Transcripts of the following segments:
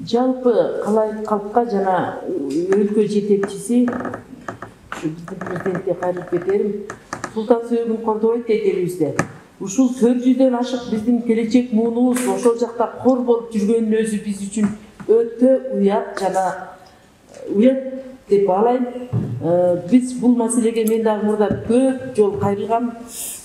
Жалпы халыкка жана өлкө жетекчиси ушу биздин президентке кайрылып кетерим. Султан Сөөбүн Кордобаев элибизде ушул 400дөн ашык биздин келечек муунубуз ошол жакта кор болуп жүргөнүн өзү биз үчүн өтө уят жана уят деп баалайм. Биз бул маселеге мен дагы мурда көп жол кайрылгам,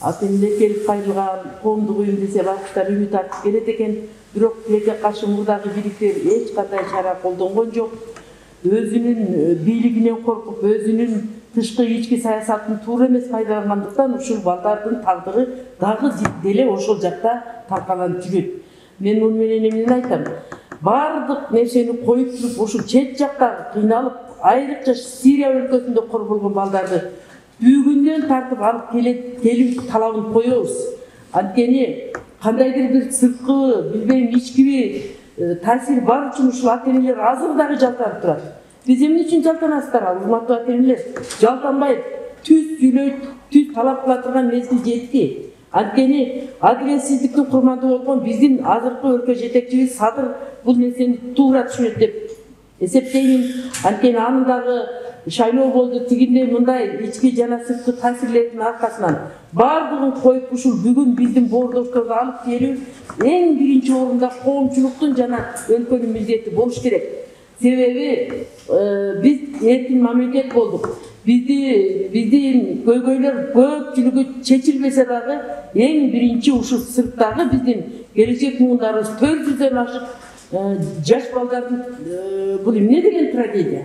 атемилер келип кайрылган, коомдук уюм десе башкача үмүт артып келет экен. Бирок тилекке каршы мурдагы бийликтер эч кандай чара колдонгон жок. Өзүнүн бийлигинен коркуп, өзүнүн тышкы ички саясатын туура эмес пайдалангандыктан ушул балдардын тагдыры дагы деле ошол жакта талкаланып жүрөт. Мен муну менен эмнени айтам? Бардык нерсени коюп туруп, ушул чет жакта кыйналып, айрыкча Сирия өлкөсүндө кор болгон балдарды бүгүндөн тартып алып келүү талабын коебуз. Анткени кандайдыр бир сырткы, билбейм, ичкиби таасир бар үчүн ушул ата-энелер азыр дагы жалтарып турат. Биз эмне үчүн жалтанасыздар, урматтуу ата-энелер? Жалтанбай түз сүйлөйт, түз талап кыла турган мезгил жетти. Анткени адилетсиздиктин курманды болгон биздин азыркы өлкө жетекчибиз Садыр бул нерсени туура түшүнөт деп эсептеймин. Анткени анын дагы шайлоо болду, тигиндей мындай ички жана сырткы таасирлердин аркасынан бардыгын коюп ушул бүгүн биздин боордошторду алып келүү эң биринчи орунда коомчулуктун жана өлкөнүн милдети болуш керек. Себеби биз эркин мамлекет болдук. Биздин көйгөйлөр көпчүлүгү чечилбесе дагы эң биринчи ушул сырттагы биздин келечек муундарыбыз 400дөн ашык жаш балдардын бул эмне деген трагедия?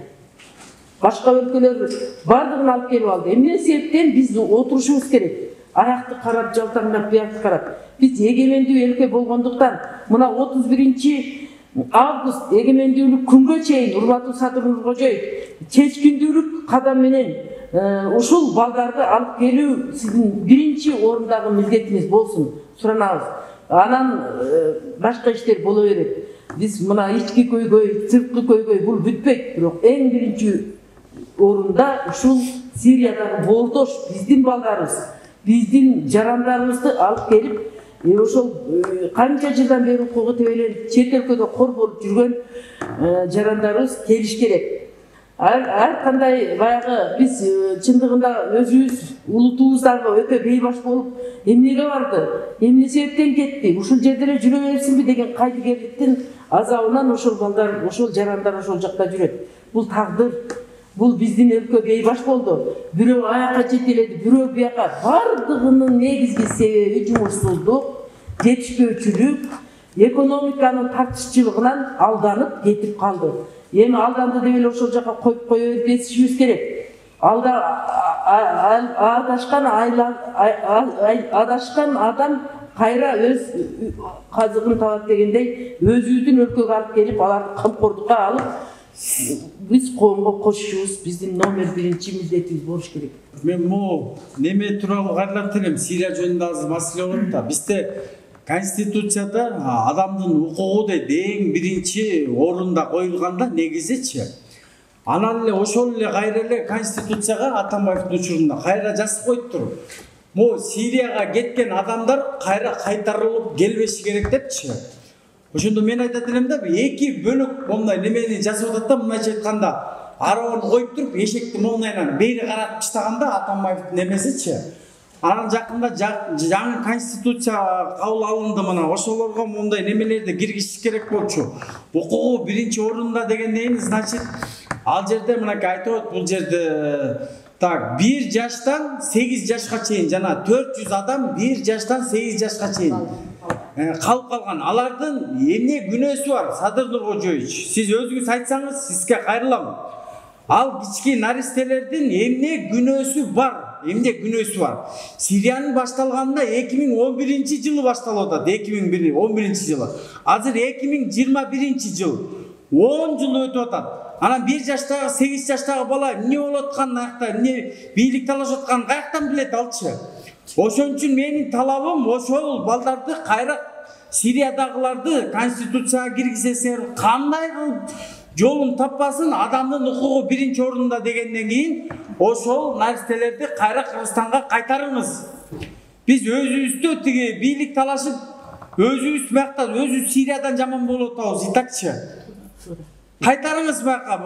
Башка өлкөлөр бардыгын алып келип алды. Эмне себептен биз отурушубуз керек? Аякты карап, жалтаңдап, буякты карап. Биз эгемендүү өлкө болгондуктан мына 31 август эгемендүүлүк күнгө чейин урматтуу Садыр Нуркожоев чечкиндүүлүк кадам менен ушул балдарды алып келүү сиздин биринчи орундагы милдетиңиз болсун, суранабыз. Анан башка иштер боло берет. Биз мына ички көйгөй, сырткы көйгөй бул бүтпөйт, бирок эң биринчи орунда ушул Сириядагы боордош биздин балдарыбыз, биздин жарандарыбызды алып келип, ошол канча жылдан бери укугу тебеленип чет өлкөдө кор болуп жүргөн жарандарыбыз келиш керек. Ар кандай баягы биз чындыгында өзүбүз улутубуз дагы өтө бейбаш болуп, эмнеге барды, эмне себептен кетти, ушул жерде эле жүрө берсинби деген кайдыгерликтин азабынан ошол балдар, ошол жарандар ошол жакта жүрөт. Бул тагдыр. Бул биздин өлкө бейбаш болду. Бирөө аяка жетеледи, бирөө бияка. Бардыгынын негизги себеби жумушсуздук, жетишпөөчүлүк, экономиканын тартышчылыгынан алданып кетип калды. Эми алданды деп эле ошол жака коюп кое берип кетишибиз керек. Адашкан адам кайра өз казыгын табат дегендей, өзүбүздүн өлкөгө алып келип, аларды камкордукка алып, биз коомго кошушубуз биздин номер биринчи милдетибиз болуш керек. Мен могу неме тууралуу кайрылып элем, Сирия жөнүндө азыр маселе болот да. Бизде Конституцияда адамдын укугу дейт эң биринчи орунда коюлганда негизичи. Анан эле ошол эле кайра эле Конституцияга Атамбаевдин учурунда кайра жазып коюптур. Могу Сирияга кеткен адамдар кайра кайтарылып келбеши керек депчи. Ошондо мен айтат элем да, эки бөлөк момундай немени жазып атат да, мындайча айтканда, арабын коюп туруп, эшекти момундайынан бери каратып таштаганда Атамбаевдин немесичи. Анан жакында жаңы конституция кабыл алынды, мына ошолорго момундай немелерди киргизиш керек болчу. Укугу биринчи орунда дегенден, значит, ал жерде мынакей айтып, бул жерде так 1 жаштан 8 жашка чейин жана 400 адам 1 жаштан 8 жашка чейин калып калган. Алардын эмне күнөөсү бар? Садыр Нуркожоевич, сиз өзүңүз айтсаңыз, сизге кайрылам. Ал кички наристелердин эмне күнөөсү бар? Эмне күнөөсү бар? Сириянын башталганында 2011 жылы башталып атат, 2011 жылы. Азыр 2021 жыл. 10 жыл өтүп атат. Анан 1 жаштагы, 8 жаштагы бала эмне болуп атканын, аякта эмне бийлик талашып атканын каяктан билет алчы? Ошон үчүн менин талабым ошол балдарды кайра Сириядагыларды конституцияга киргизесиңер, кандай кылып жолун таппасын, адамдын укугу биринчи орунда дегенден кийин ошол наристелерди кайра Кыргызстанга кайтарыңыз. Биз өзүбүздө тиги бийлик талашып, өзүбүз мактап, өзүбүз Сириядан жаман болуп атабыз, итакчы. Кайтарыңыз бака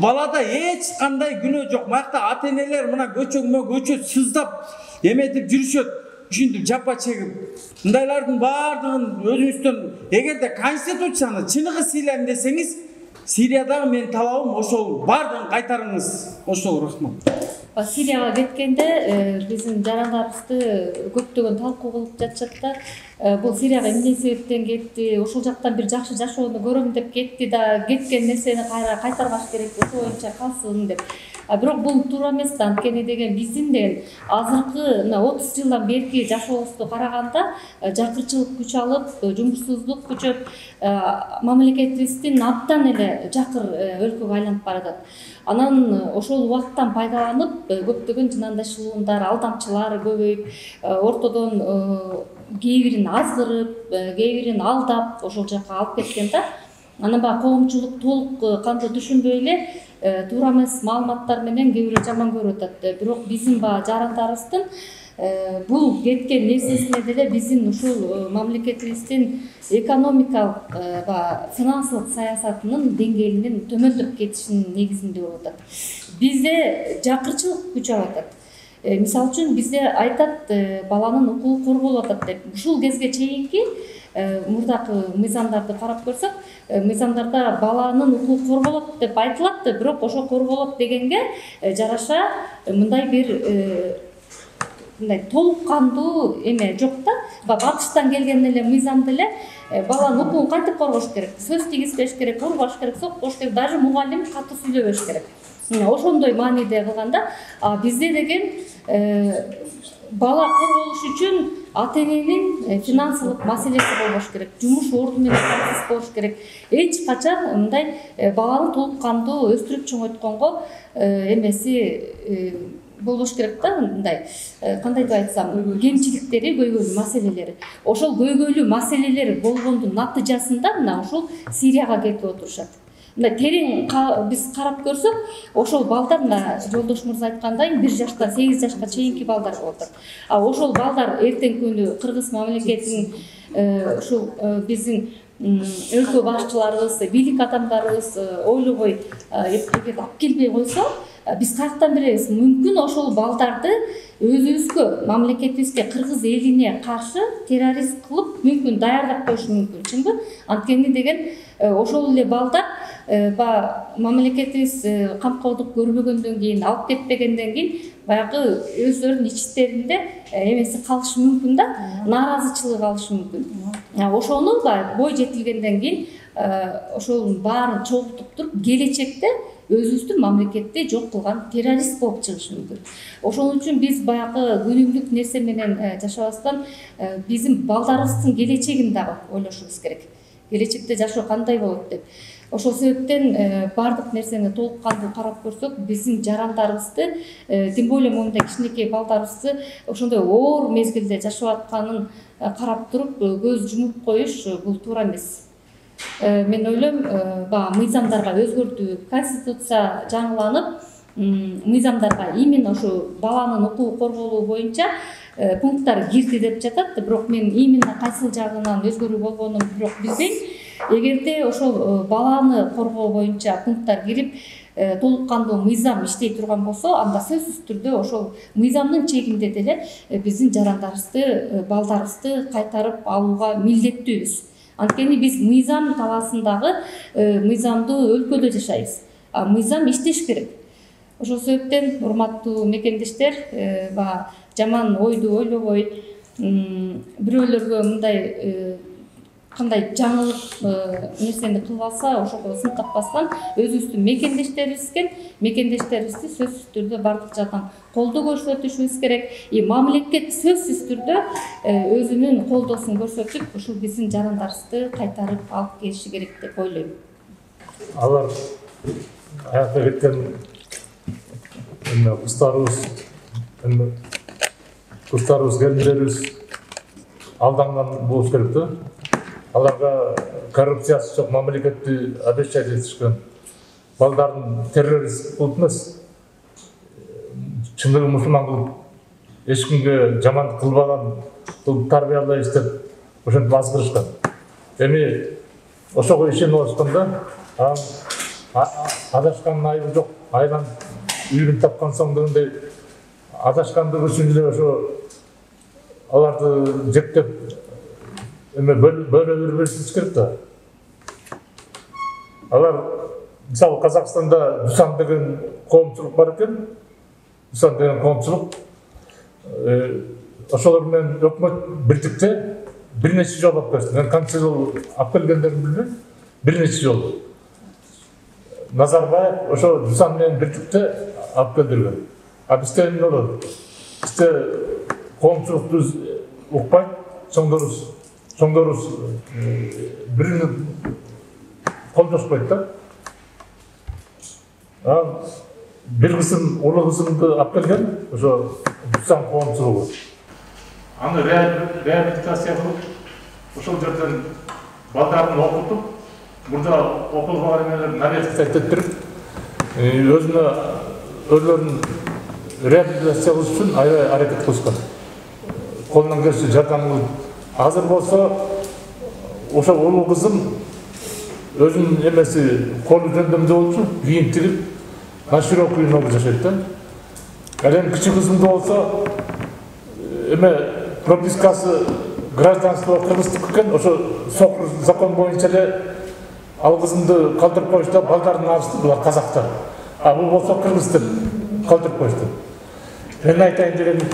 балада эч кандай күнөө жок. Макта ата энелер мына көчө сыздап эметип жүрүшөт. Ушинтип жапа чегип. Мындайлардын баардыгын өзүңүздөн эгерде конституцияны чыныгы сыйлайм десеңиз, Сириядагы мен талабым ошол баардыгын кайтарыңыз. Ошол рахмат. Сирияга кеткенде биздин жарандарыбызды көптөгөн талкуу кылып жатышат да. Бул Сирияга эмне себептен кетти, ошол жактан бир жакшы жашоону көрөм деп кетти да, кеткен нерсени кайтарбаш керек, ошол боюнча калсын деп. Бирок бул туура эмес да. Анткени деген биздин деген азыркы 30 жылдан берки жашообузду караганда жакырчылык күч алып, жумушсуздук күчөп, мамлекетибиздин абдан эле жакыр өлкөгө айланып баратат. Анан ошол убакыттан пайдаланып көптөгөн жынандашылуундар, алдамчылар көбөйүп, ортодон кээ бирин азгырып, кээ бирин алдап ошол жака алып кеткен да. Анан баягы коомчулук толук кандуу түшүнбөй эле туура эмес маалыматтар менен кээ бирөө жаман көрүп атат. Бирок биздин баягы жарандарыбыздын бул кеткен нерсесине деле биздин ушул мамлекетибиздин экономикалык финансылык саясатынын деңгээлинин төмөндөп кетишинин негизинде болуп атат. Бизде жакырчылык күч алып атат. Мисалы үчүн бизде айтат баланын укугу корголуп атат деп. Ушул кезге чейинки мурдакы мыйзамдарды карап көрсөк, мыйзамдарда баланын укугу корголот деп айтылат, бирок ошо корголот дегенге жараша мындай бир толук кандуу эме жок да. Батыштан келген эле мыйзамды эле баланын укугун кантип коргош керек, сөз тийгизбеш керек, урбаш керек, сокпош керек, даже мугалим катуу сүйлөбөш керек. Ошондой мааниде кылганда, бизде деген бала корголуш үчүн ата эненин финансылык маселеси болбош керек, жумуш орду менен камсыз болуш керек. Эч качан мындай баланы толук кандуу өстүрүп чоңойтконго эмеси болуш керек да, мындай кандай деп айтсам, кемчиликтери, көйгөйлүү маселелери. Ошол көйгөйлүү маселелер болгондун натыйжасында мына ушул Сирияга кетип отурушат. Мындай терең биз карап көрсөк, ошол балдар мына жолдош мырза айткандай 1 жаштан 8 жашка чейинки балдар болот. Ошол балдар эртең күнү кыргыз мамлекетинин ушул биздин өлкө башчыларыбыз, бийлик адамдарыбыз ойлобой эгер алып келбей койсо, биз каяктан билебиз? Мүмкүн ошол балдарды өзүбүзгө, мамлекетибизге, кыргыз элине каршы террорист кылып, мүмкүн даярдап коюшу мүмкүн. Чынбы? Анткени деген ошол эле балдар мамлекетибиз камкордук көрбөгөндөн кийин, алып кетпегенден кийин баягы өздөрүнүн ичтеринде эмеси калышы мүмкүн да, нааразычылык алышы мүмкүн. Ошону бой жетилгенден кийин ошонун баарын чогултуп туруп, келечекте өзүбүздүн мамлекетти жок кылган террорист болуп чыгышы мүмкүн. Ошон үчүн биз баягы күнүмдүк нерсе менен жашабастан биздин балдарыбыздын келечегин дагы ойлошубуз керек. Келечекте жашоо кандай болот деп. Ошол себептен бардык нерсени толук кандуу карап көрсөк, биздин жарандарыбызды, тем более мондай кичинекей балдарыбызды ошондой оор мезгилде жашап атканын карап туруп көз жумуп коюш бул туура эмес. Мен ойлойм, мыйзамдарга өзгөртүү, конституция жаңыланып, мыйзамдарга именно ошо баланын укугу корголуу боюнча пункттар кирди деп жатат, бирок мен именно кайсыл жагынан өзгөрүү болгонун бирок билбейм. Эгерде ошол баланы коргоо боюнча пункттар кирип, толук кандуу мыйзам иштей турган болсо, анда сөзсүз түрдө ошол мыйзамдын чегинде деле биздин жарандарыбызды, балдарыбызды кайтарып алууга милдеттүүбүз. Анткени биз мыйзам талаасындагы мыйзамдуу өлкөдө жашайбыз. Мыйзам иштеш керек. Ошол себептен урматтуу мекендештер, жаман ойду ойлобой, бирөөлөргө мындай кандай жаңылык нерсени кылып алса, ошого сын таппастан өзүбүздүн мекендештерибизди сөзсүз түрдө бардык жактан колдоо көрсөтүшүбүз керек. Мамлекет сөзсүз түрдө өзүнүн колдоосун көрсөтүп, ушул биздин жарандарыбызды кайтарып алып келиши керек деп ойлойм. Алар аякка кеткен кыздарыбыз, келиндерибиз алданган болуш керек да. Аларга коррупциясы жок мамлекетти обещать этишкен. Балдарын террорист кылып эмес, чындыгы мусулман кылып, эч кимге жамандык кылбаган кылып тарбиялайбыз деп ошентип азгырышкан. Эми ошого ишенип алышканда адашкандын айыбы жок, айланып үйүн тапкан соң дегендей адашкандыгы үчүн эле ошо аларды жектеп эме бөлө бербешибиз керек да. Алар мисалы Казакстанда Дусан деген коомчулук бар экен. Дусан деген коомчулук ошолор менен өкмөт бирдикте бир нече жолу алып келди. Мен канча жолу алып келгендерин билбейм. Бир нече жолу. Назарбаев ошо Дусан менен бирдикте алып келдирген. А бизде эмне болот? Бизде коомчулукту укпайт, чоңдорубуз биrini колдошпойт да. Бир кызым, улуу кызымды алып келген, ошо Дусан коомчулугу. Аны реабилитация кылып, ошол жерден балдарын окутуп, мурда окулган эмелерин нарезка еттирип, өзүлөрүн реабилитация кылыш үчүн аябай аракет кылышкан. Колунан келиши жардам кылып. Азыр болсо ошо улуу кызым өзүнүн эмеси колу жөндөмдүү болчу, кийин тигип, на широкую ногу жашайт да. Эми кичи кызымда болсо эме пропискасы гражданство кыргыздык экен, ошо сокур закон боюнча эле ал кызымды калтырып коюшту, балдарын алышты, булар казактар. А бул болсо кыргыз деп калтырып коюшту. Мен айтайын дегеним,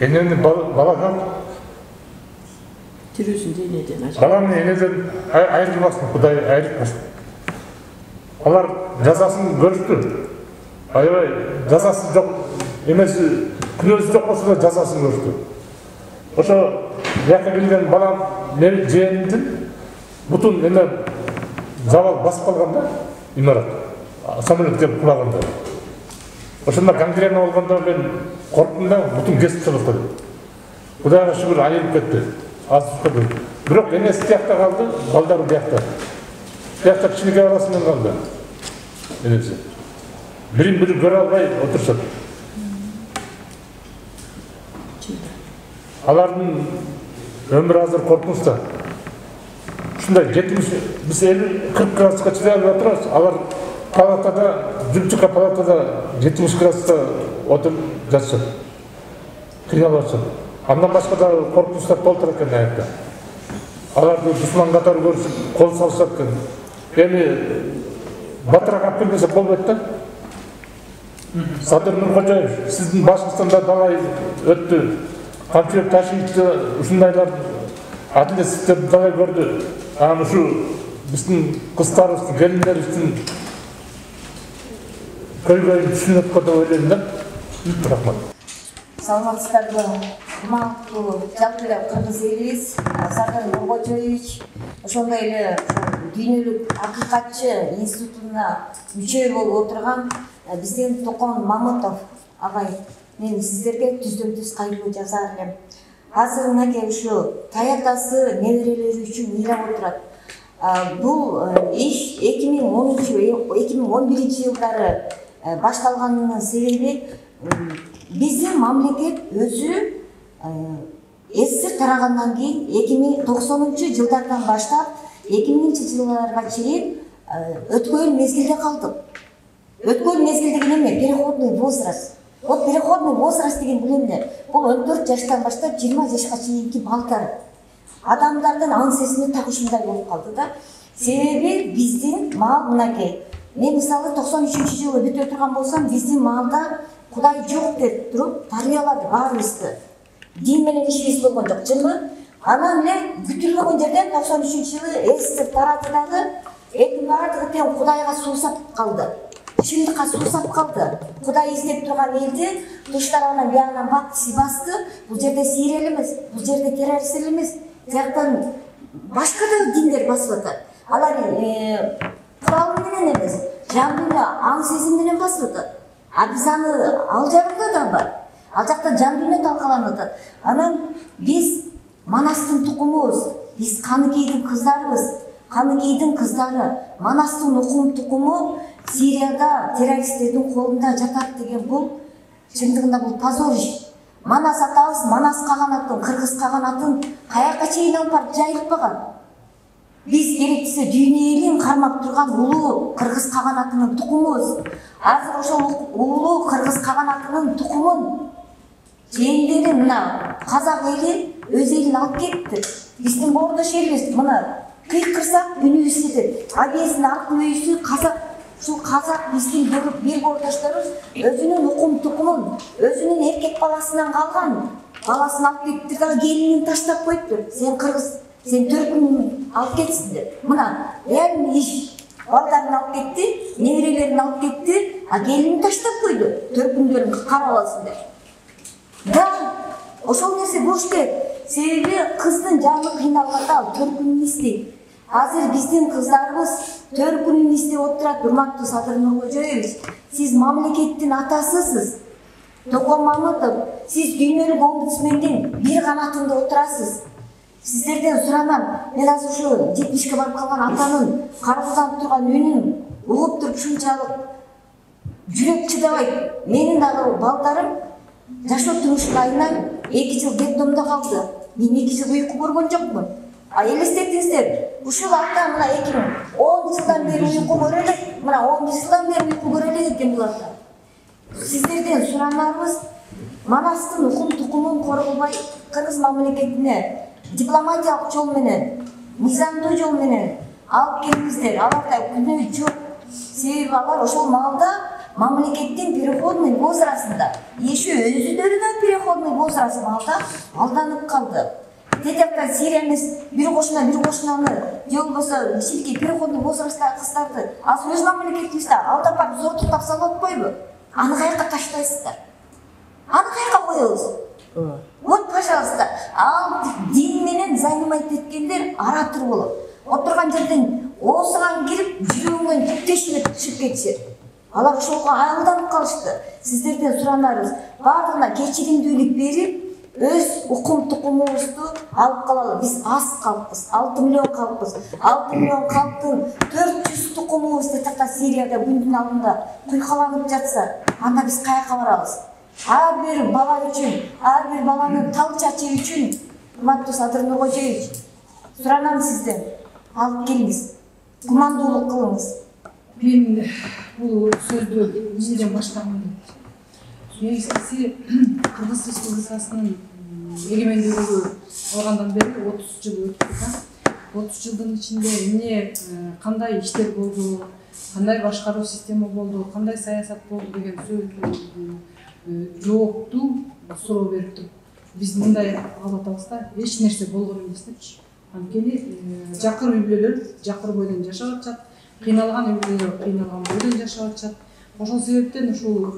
энени балага тирүүсүндө энеден ажырап. Баланы энеден айырылбасын, Кудай айыртпасын. Алар жазасын көрүштү. Аябай жазасы жок, эмеси күнөөсү жок болсо да жазасын көрүштү. Ошо жака келген балам жээнимдин бутун эме завал басып калган да, имарат. Самолет келип кулаганда. Ошондо гангрена болгондо мен корктум да, бутун кесип чыгып. Кудайга шүгүр айылып кетти. Бирок энеси тиякта калды, балдары биякта. Биякта кичинекей арасынан калды. Энеси. Бирин бири көрө албай отурушат. Алардын өмүрү азыр коркунучта. Ушундай 70, биз 50-40 градуска чыдай албай отурабыз. Алар палатада, жумчукка палатада 70 градуста отуруп жатышат. Кыйналып жатышат. Андан башка да коркунучтар толтура экен аякта. Аларды душман катары көрүшүп, кол салышат экен. Эми батыраак алып келбесе болбойт да. Садыр Нуркожоев, сиздин башыңыздан да далай өттү. Камчылык Ташиевди ушундайлар адилетсиздерди далай көрдү. Анан ушу биздин кыздарыбыздын, келиндерибиздин көйгөйүн түшүнөт го деп ойлойм да. Рахмат. Саламатсыздарбы, урматтуу жалпы эле кыргыз элибиз, Садыр Нуркожоевич ошондой эле дүйнөлүк акыйкатчы институтуна мүчө болуп отурган биздин Токон Мамытов агай, мен сиздерге түздөн-түз кайрылуу жазаар элем. Азыр мынакей ушу таятасы неберелери үчүн ыйлап отурат. Бул иш 2010-2011 жылдары башталганынын себеби биздин мамлекет өзү СССР тарагандан кийин 2090 жылдардан баштап 2000 жылдарга чейин өткөн мезгилде калдык. Өткөн мезгил деген эме? Переходный возраст. Вот переходный возраст деген бул эмне? Бул 14 жаштан баштап 20 жашка чейинки балдар. Адамдардын аңсесине так ушундай болуп калды да. Себеби биздин маал мынакей. Мен мисалы 93-жылы бүтө турган болсам, биздин маалда Кудай жок деп туруп тарыялады баарыбызды. Дин менен ишибиз болгон жок, жынбы? Анан эле күтүлбөгөн жерден 93-жылы СССР тарады дагы, эки баардыгы тең Кудайга суусап калды. Чындыкка суусап калды. Кудай издеп турган элди туштарынан биягынан бактысы басты. Бул жерде сирия эмес, бул жерде террорист эмес. Тияктан башка да диндер басып атат. Алар курал менен эмес, жан дүйнө аң сезим менен басып атат. А биз аны ал жагында да бар. Ал жакта жан дүйнө талкаланып атат. Анан биз Манастын тукумубуз, биз Каныкейдин кыздарыбыз. Каныкейдин кыздары, Манастын тукуму Сирияда террористтердин колунда жатат деген бул чындыгында бул позор иш. Манас атабыз Манас каганатын, Кыргыз каганатын каяка чейин алып барып жайылтпаган. Биз керектесе дүйнө элин кармап турган улуу Кыргыз каганатынын тукумубуз. Азыр ошол улуу Кыргыз каганатынын тукумун жээндери мына казак эли өз элин алып кетти. Биздин боордош элибиз мына кыйкырсак үнүбүз кетет. Абийесин аркы өйүсү казак. Ушул казак биздин бир боордошторубуз өзүнүн укум тукумун, өзүнүн эркек баласынан калган баласын алып кетти да келинин таштап коюптур. Сен кыргыз, сен төркүнүн алып кетсиң деп. Мына реально иш. Балдарын алып кетти, неберелерин алып кетти, а келинин таштап койду. Төркүндөрүн карап алсын деп. Да, ошол нерсе болуш керек. Себеби кыздын жаны кыйналганда ал төркүнүн издейт. Азыр биздин кыздарыбыз төркүнүн издеп отурат. Урматтуу Садыр Нуркожоевич, сиз мамлекеттин атасысыз. Токон Мамытов, сиз дүйнөлүк омбудсмендин бир канатында отурасыз. Сиздерден суранам, мен азыр ушу 70ке барып калган атанын каргызанып турган үнүн угуп туруп ушунчалык жүрөк чыдабайт. Менин дагы балдарым жашоо ушунайынан 2 жыл детдомдо калды. Мен 2 жыл уйку көргөн жокмун. А элестетиңиздер, ушул ата мына 2010 жылдан бери уйку көрө элек, мына 11 жылдан бери уйку көрө элек экен бул ата. Сиздерден суранарыбыз, Манастын укум тукумун коргобой кыргыз мамлекетине дипломатиялык жол менен, мыйзамдуу жол менен алып келиңиздер. Аларда күнөө жок. Себеби алар ошол маалда мамлекеттин переходный возрастында, еще өзүлөрү да переходный возраст маалда алданып калды. Тетяктан Сирия эмес, бир кошунаны, же болбосо кичинекей переходный возрасттагы кыздарды азыр өз мамлекетибизде алдап барып зортуктап салып атпайбы? Аны каяка таштайсыздар? Аны каяка коебуз? Вот, пожалуйста, ал дин менен занимать эткендер ара тур болот. Отурган жерден оосуган кирип, жүрөгүнөн тешилип түшүп кетишет. Алар ошого алданып калышты. Сиздерден суранарыбыз, бардыгына кечиримдүүлүк берип, өз укум тукумубузду алып калалы. Биз аз калкпыз, 6 миллион калкпыз. 6 миллион калктын 400 тукумубуз тетакта Сирияда күндүн алдында куйкаланып жатса, анда биз каяка барабыз? Ар бир бала үчүн, ар бир баланын тал чачы үчүн, урматтуу Садыр Нуркожоевич, суранам сизден, алып келиңиз, кумандуулук кылыңыз. Мен бул сөздү сизден баштагым келет. Негизи Кыргыз Республикасынын эгемендүүлүгү алгандан бери 30 жыл өттү. 30 жылдын ичинде эмне кандай иштер болду, кандай башкаруу система болду, кандай саясат болду деген жоопту суроо берип туруп, биз мындай алып атабызда эч нерсе болгон эмес депчи. Анткени жакыр үй бүлөлөр жакыр бойдон жашап атышат, кыйналган үй бүлөлөр кыйналган бойдон жашап атышат. Ошол себептен ушул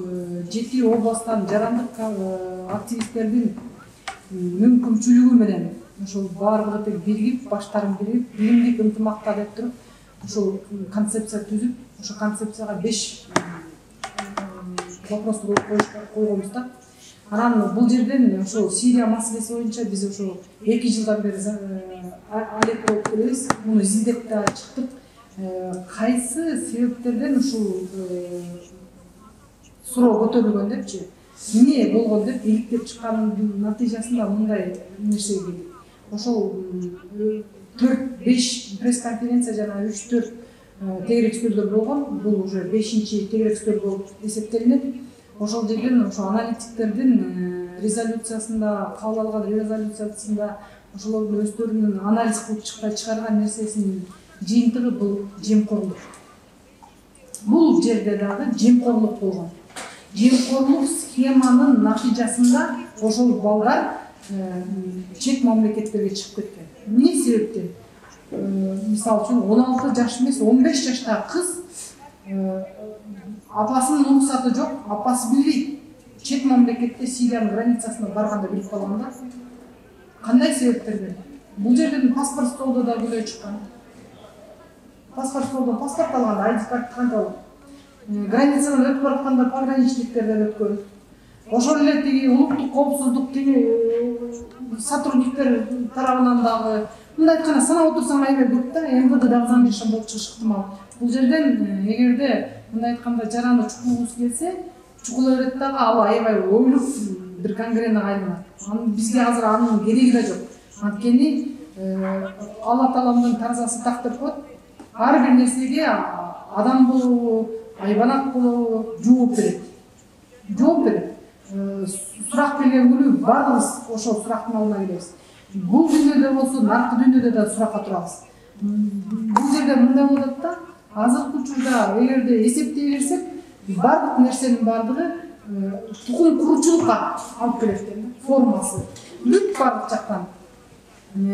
7 областтан жарандык активисттердин мүмкүнчүлүгү менен ошол баардыгы биригип, баштарын биригип, билимдик ынтымакта деп туруп, ошол концепция түзүп, ошол концепцияга 5 вопросту койгонбуз да. Анан бул жерден ошол Сирия маселеси боюнча биз ошол 2 жылдан бери алек болуп келебиз. Муну издеп да чыктык. Кайсы себептерден ушул суроо көтөрүлгөн депчи, эмне болгон деп иликтеп чыккандын натыйжасында мындай нерсеге келдик. Ошол 4-5 пресс-конференция жана 3-4 тегерек сөздөр болгон. Бул уже 5-чи тегерек сөз болуп эсептелинет. Ошол жерден ошол аналитиктердин резолюциясында, кабыл алган резолюциясында ошолордун өздөрүнүн анализ кылып чыгарган нерсесинин жыйынтыгы бул жемкорлук. Бул жерде дагы жемкорлук болгон. Жемкорлук схеманын натыйжасында ошол балдар чет мамлекеттерге чыгып кеткен. Эмне себептен? Мисалы үчүн 16 жаш эмес, 15 жаштагы кыз апасынын уруксаты жок, апасы билбейт. Чет мамлекетте Сириянын границасына барганда билип калган да. Кандай себептерден? Бул жерден паспорт столдо да күнөө чыккан. Паспорт столдон паспорт алган, айди карт канталып. Границадан өтүп баратканда пограничниктерден өткөн. Ошол эле тиги улуттук коопсуздук сотрудниктер тарабынан дагы мындай айтканда санап отурсаң аябай көп да, МВД дагы заң ишин болуп чыгышы ыктымал. Бул жерден эгерде мындай айтканда жараны чукулгусу келсе, чукула берет дагы ал аябай ойлоп бир гангрена айланат. Бизге азыр анын кереги да жок. Анткени Алла Тааланын таразасы так деп коет. Ар бир нерсеге адам болобу, айбанат болобу жооп берет. Жооп берет. Сурак берген күнү баарыбыз ошол сурактын алдына келебиз. Бул дүйнөдө болсо, наркы дүйнөдө да суракка турабыз. Бул жерде мындай болуп атат да, азыркы учурда эгерде эсептей берсек, бардык нерсенин бардыгы тукум куручулукка алып келет экен, формасы. Бүт бардык жактан.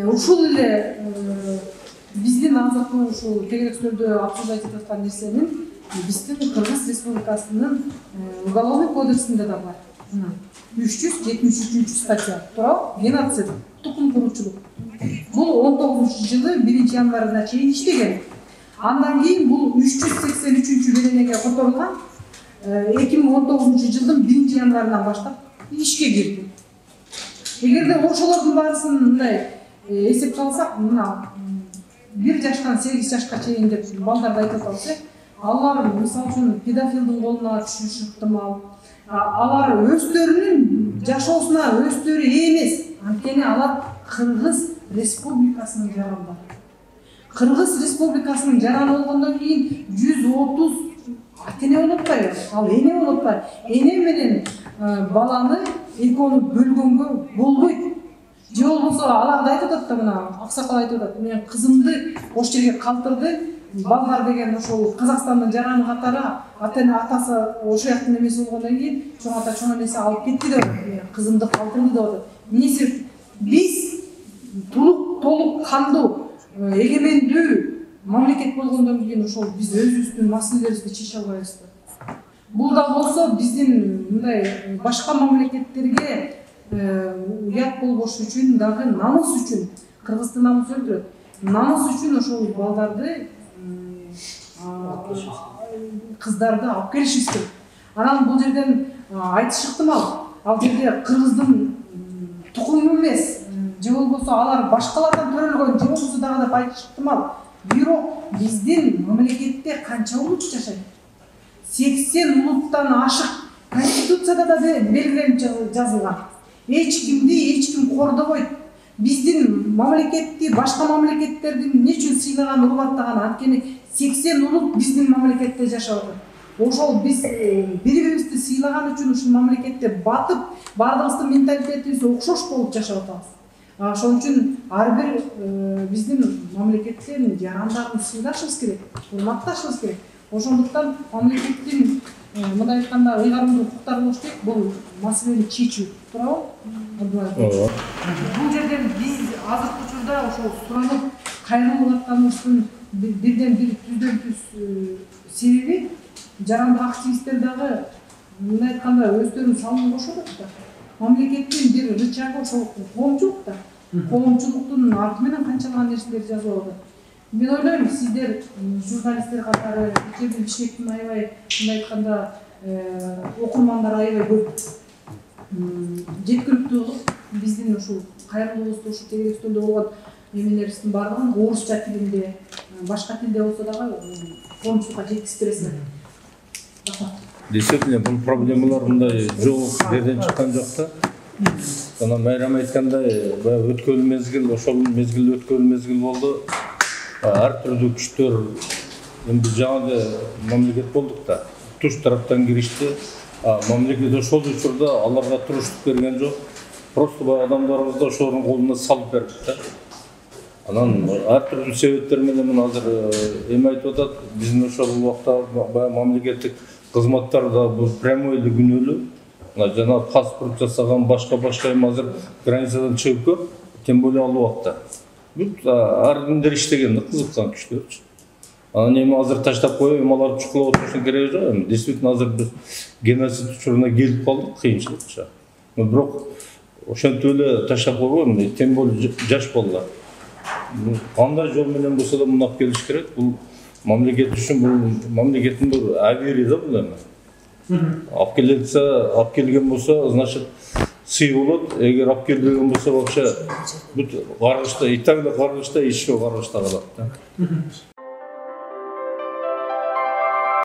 Ушул эле биздин азыркы ушул тегерекчилердө обсуждать этип аткан нерсенин биздин Кыргыз Республикасынын уголовный кодексинде да бар. 373 статья. Туурабы? Геноцид, тукум куручулук. Бул 19-жылы 1-январына чейин иштеген. Андан кийин бул 383-беренеге которулган. 2019-жылдын 1-январынан баштап ишке кирди. Эгерде ошолордун баарысын мындай эсеп салсак, мына 1 жаштан 8 жашка чейин деп балдарды айтып алсак, алар мисалы үчүн педофилдин колуна түшүшү ыктымал. Алар өздөрүнүн жашоосуна өздөрү эмес, анткени алар Кыргыз Республикасынын жарандары. Кыргыз Республикасынын жараны болгондон кийин 130 ата-эне болуп атпайбы? Ал эне болуп атпайбы? Эне менен баланы экөөнү бөлгөнгө болбойт. Же болбосо алар да айтып атат да, мына аксакал айтып атат, мен кызымды ош жерге калтырды. Балдар деген ошол Казакстандын жараны катары ата-эне атасы ошол жактын эмеси болгондон кийин чоң ата чоң энеси алып кетти деп атат. Кызымды калтырды деп атат. Эмне себеп? Биз толук кандуу эгемендүү мамлекет болгондон кийин ошол биз өзүбүздүн маселелерибизди чече албайбыз. Бул да болсо биздин мындай башка мамлекеттерге уят болбош үчүн дагы намыс үчүн, Кыргыздын намысы өлтүрөт. Намыс үчүн ошол балдарды кыздарды алып келишибиз керек. Анан бул жерден айтыш ыктымал. Ал жерде Кыргыздын тукуму эмес, же болбосо алар башкалардан төрөлгөн, же болбосо дагы деп айтыш ыктымал. Бирок биздин мамлекетте канча улут жашайт? 80 улуттан ашык Конституцияда да белгиленип жазылган. Эч ким кордобойт. Биздин мамлекетти башка мамлекеттердин эмне үчүн сыйлаган, урматтаган? Анткени 80 улут биздин мамлекетте жашап атат. Ошол биз бири-бирибизди сыйлаган үчүн ушул мамлекетте батып, бардыгыбыздын менталитетибиз окшош болуп жашап атабыз. Ошон үчүн ар бир биздин мамлекеттин жарандарын сыйлашыбыз керек, урматташыбыз керек. Ошондуктан мамлекеттин мындай айтканда ыйгарымдуу укуктары болуш керек, бул маселени чечүү, туурабы? Бул жерден биз азыркы учурда ошол суранып кайрылып атканыбыздын бирден-бир түздөн-түз себеби жарандык активисттер дагы мындай айтканда өздөрүнүн салымын кошуп атат да. Мамлекеттин бир рычагы ошол коомчулук да. Коомчулуктун арты менен канчалаган нерселерди жазып атат. Мен ойлойм, сиздер журналисттер катары, Бишкектин аябай мындай айтканда окурмандар аябай көп. Жеткиликтүү кылып биздин ушул кайрылуубузду ушул тегеректөрдө болгон эмелерибиздин баардыгын орусча тилинде, башка тилде болсо дагы коомчулукка жеткизип бересиздер. Действительно, бул проблемалар мындай жол жерден чыккан жок да. Жана Майрам айткандай, баягы өткөн мезгил, ошол мезгил өткөн мезгил болду. Ар түрдүү күчтөр эми жаңы мамлекет болдук да. Туш тараптан киришти. Мамлекет ошол учурда аларга туруштук берген жок. Просто баягы адамдарыбызды ошонун колуна салып берди да. Анан ар түрдүү себептер менен мен азыр эми айтып атат, биздин ошол убакта баягы мамлекеттик кызматтарда бул прямой эле күнөөлүү. Жана паспорт жасаган башка эми азыр границадан чыгып көп, тем более ал убакта. Бүт ар күндөр иштеген кызыккан күчтөрчү. Анан эми азыр таштап коюп, эми аларды чукулап отурушун кереги жок. Эми действительно азыр биз геноцид учуруна келип калдык, кыйынчылыкча. Бирок ошентип эле таштап койбойм, тем более жаш балдар. Кандай жол менен болсо да муну алып келиш керек. Бул мамлекет үчүн, бул мамлекеттин бир авири да бул эми. Алып келген болсо, значит, сый болот. Эгер алып келбеген болсо вообще бүт каргышта, и так да каргышта, еще каргышта калат да.